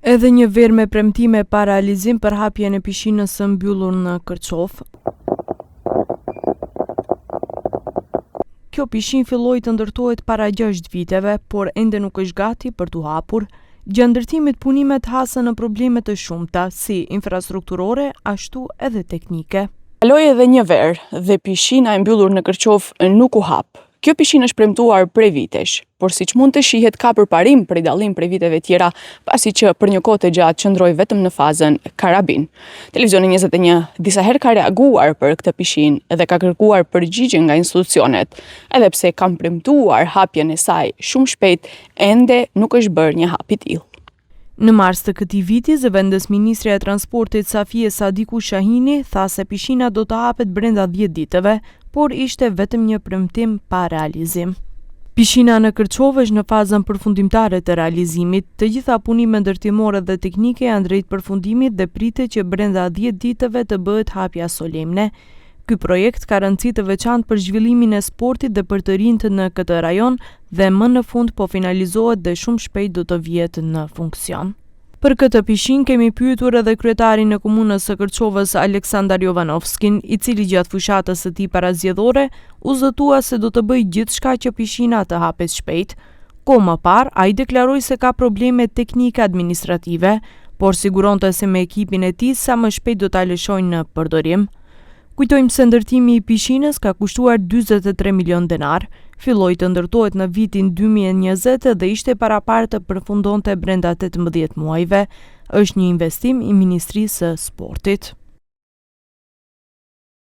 Edhe një verë me premtime pa realizim për hapjen e pishinës së mbyllur në Kërçov. Kjo pishinë filloi të ndërtohet para 6 viteve, por ende nuk është gati për t'u hapur. Gjatë ndërtimit punimet hasën në probleme të shumta, si infrastrukturore, ashtu edhe teknike. Kaloi edhe një verë dhe pishina e mbyllur në Kërçov nuk u hap. Kjo pishinë është premtuar prej vitesh, por siç mund të shihet ka përparim prej dallim prej viteve tjera, pasi që për një kohë të gjatë qëndroi vetëm në fazën karabin. Televizioni 21 disa herë ka reaguar për këtë pishinë dhe ka kërkuar përgjigje nga institucionet, edhe pse kanë premtuar hapjen e saj shumë shpejt, ende nuk është bërë një hap i tillë. Në mars të këtij viti, zëvendësministrja e transportit Safie Sadiku Shahini tha se pishina do të hapet brenda 10 ditëve, por ishte vetëm një premtim pa realizim. Pishina në Kërçov është në fazën përfundimtare të realizimit. Të gjitha punimet ndërtimore dhe teknike janë drejt përfundimit dhe pritet që brenda 10 ditëve të bëhet hapja solemne. Ky projekt ka rëndësi të veçantë për zhvillimin e sportit dhe për të rinjtë në këtë rajon dhe më në fund po finalizohet dhe shumë shpejt do të vihet në funksion. Për këtë pishinë kemi pyetur edhe kryetarin e komunës së Kërçovës Aleksandar Jovanovskin, i cili gjatë fushatës së tij parazgjedhore u zëtua se do të bëjë gjithçka që pishina të hapet shpejt. Kohë më parë, ai deklaroi se ka probleme teknike administrative, por siguronte se me ekipin e tij sa më shpejt do ta lëshojnë në përdorim. Kujtojmë se ndërtimi i pishinës ka kushtuar 43 milion denar, filloi të ndërtohet në vitin 2020 dhe ishte parapar të përfundonte brenda 18 muajve. Është një investim i Ministrisë së Sportit.